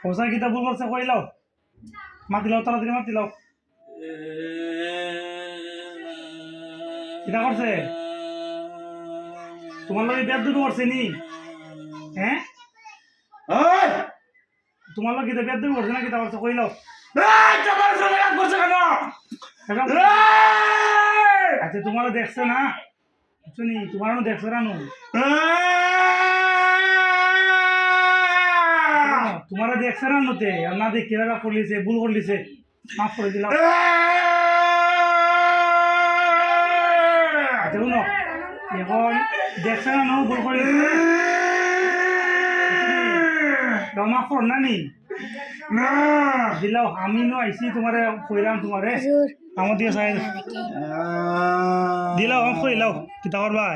হোসা কিতা ভুল করছে কইলাও, মাতি লাও, তাড়াতাড়ি মাতি লাও। কিতা করছে? তোমার লগে বেয়াদবি করছে নি? হ্যাঁ, তোমার লগে কিতা বেয়াদবি করছে না? কিতা করছে কইলাও। আচ্ছা, তোমারও দেখছে না? শুনি, তোমারও দেখছে রানু? তোমারা দেখছে রানুতে না? দেখি এরা করলিছে, ভুল করলিছে, মাফ করে দিলাম। আচ্ছা শুনো, এখন দেখছে না ভুল করিছে, মাফ কর না নি দিলাও। আমি নো আইসি তোমারে কইলাম, তোমারে আমার দিয়ে চাই দিলাও, মাফ করিলাও। কিতা করবা?